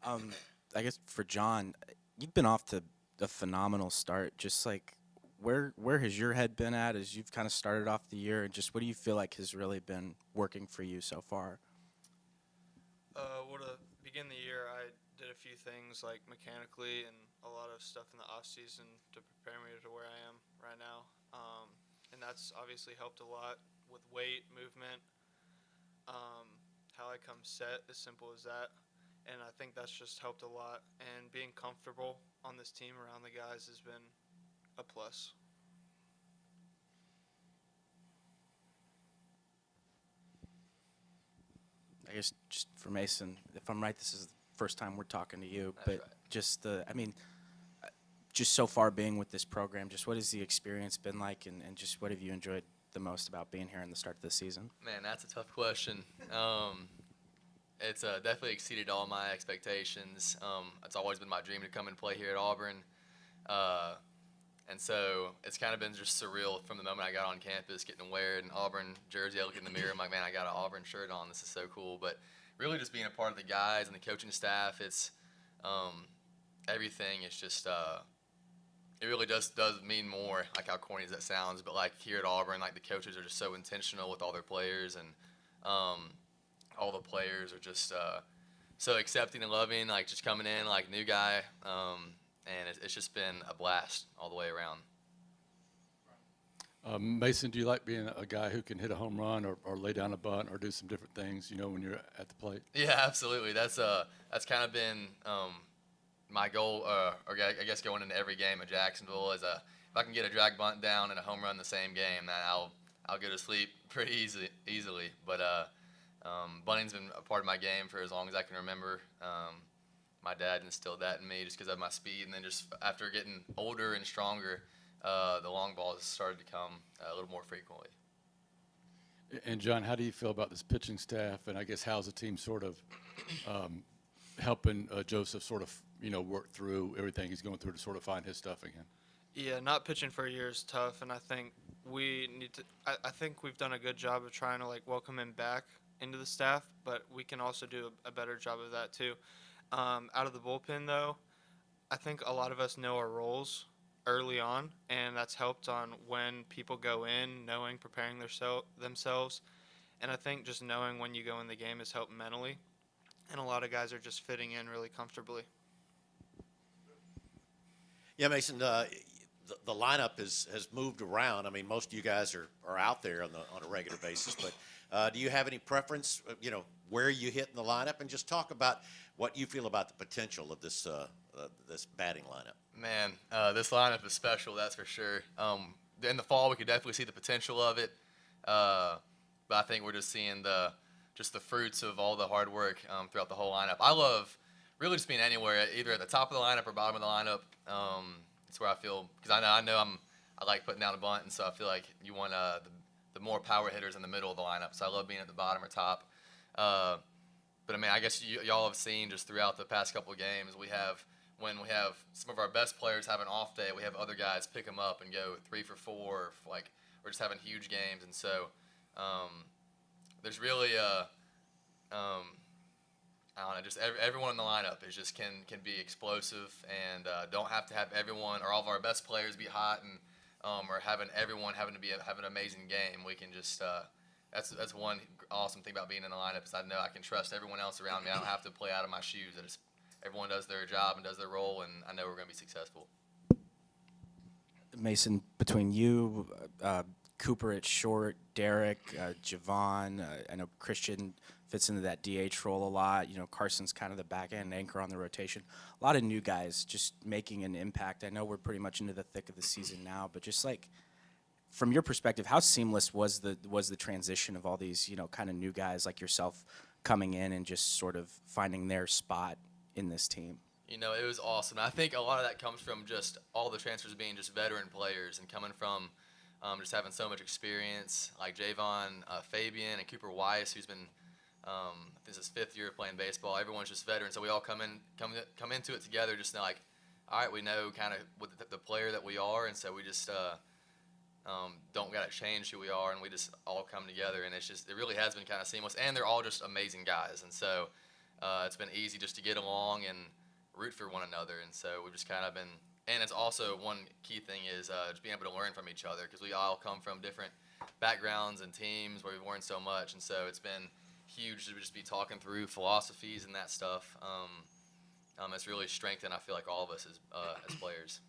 Um, I guess for John, you've been off to a phenomenal start. Just like where has your head been at as you've kind of started off the year, and just what do you feel like has really been working for you so far? Well, to begin the year, I did a few things like mechanically and a lot of stuff in the off season to prepare me to where I am right now. And that's obviously helped a lot with weight, movement, um, how I come set, as simple as that. And I think that's just helped a lot. And being comfortable on this team around the guys has been a plus. I guess just for Mason, if I'm right, this is the first time we're talking to you, That's but right. just just so far being with this program, just what has the experience been like, and just what have you enjoyed the most about being here in the start of the season? Man, that's a tough question. It's definitely exceeded all my expectations. It's always been my dream to come and play here at Auburn. Uh, and so it's kind of been just surreal from the moment I got on campus, getting to wear an Auburn jersey. I look in the mirror, I'm like, man, I got an Auburn shirt on. This is so cool. But really just being a part of the guys and the coaching staff, it's um, everything. It's just it really does mean more, like how corny as that sounds, but like here at Auburn, like the coaches are just so intentional with all their players, and um, all the players are just so accepting and loving, like just coming in like new guy, and it's just been a blast all the way around. Mason, do you like being a guy who can hit a home run or lay down a bunt or do some different things, when you're at the plate? Yeah, absolutely. That's kind of been my goal, or I guess going into every game at Jacksonville is if I can get a drag bunt down and a home run in the same game, then I'll go to sleep pretty easily. But bunting's been a part of my game for as long as I can remember. My dad instilled that in me just because of my speed, and then just after getting older and stronger, the long balls started to come a little more frequently. And John, how do you feel about this pitching staff? And I guess how's the team sort of helping Joseph sort of work through everything he's going through to sort of find his stuff again? Yeah, not pitching for a year is tough, and I think we need to. I think we've done a good job of trying to like welcome him back into the staff, but we can also do a better job of that too. Out of the bullpen, though, I think a lot of us know our roles early on, and that's helped on when people go in, knowing, preparing themselves. And I think just knowing when you go in the game has helped mentally, and a lot of guys are just fitting in really comfortably. Yeah, Mason, the lineup has moved around. I mean, most of you guys are out there on a regular basis, but do you have any preference, where you hit in the lineup? And just talk about what you feel about the potential of this batting lineup. Man, this lineup is special, that's for sure. In the fall, we could definitely see the potential of it, but I think we're just seeing the fruits of all the hard work throughout the whole lineup. I love really just being anywhere, either at the top of the lineup or bottom of the lineup. It's where I feel, because I like putting down a bunt, and so I feel like you want the more power hitters in the middle of the lineup. So I love being at the bottom or top. But I mean, I guess y'all have seen just throughout the past couple of games, when we have some of our best players have an off day, we have other guys pick them up and go 3 for 4, or like we're just having huge games, and so there's really I don't know, just everyone in the lineup is just can be explosive, and don't have to have everyone or all of our best players be hot, and or having everyone having to have an amazing game. We can just that's one awesome thing about being in the lineup is I know I can trust everyone else around me. I don't have to play out of my shoes. Everyone does their job and does their role, and I know we're going to be successful. Mason, between you, Cooper at short, Derek, Javon, I know Christian fits into that DH role a lot. Carson's kind of the back end anchor on the rotation. A lot of new guys just making an impact. I know we're pretty much into the thick of the season now, but just like from your perspective, how seamless was the transition of all these kind of new guys like yourself coming in and just sort of finding their spot in this team? It was awesome. I think a lot of that comes from just all the transfers being just veteran players and coming from just having so much experience, like Javon, Fabian, and Cooper Weiss, who's been this is his 5th year playing baseball. Everyone's just veterans, so we all come into it together, just like, all right, we know kind of what the player that we are, and so we just don't got to change who we are, and we just all come together, and it really has been kind of seamless, and they're all just amazing guys, and so it's been easy just to get along and root for one another. And so we've just kind of been, and it's also one key thing is just being able to learn from each other, because we all come from different backgrounds and teams where we've learned so much. And so it's been huge to just be talking through philosophies and that stuff. It's really strengthened, I feel like, all of us as players.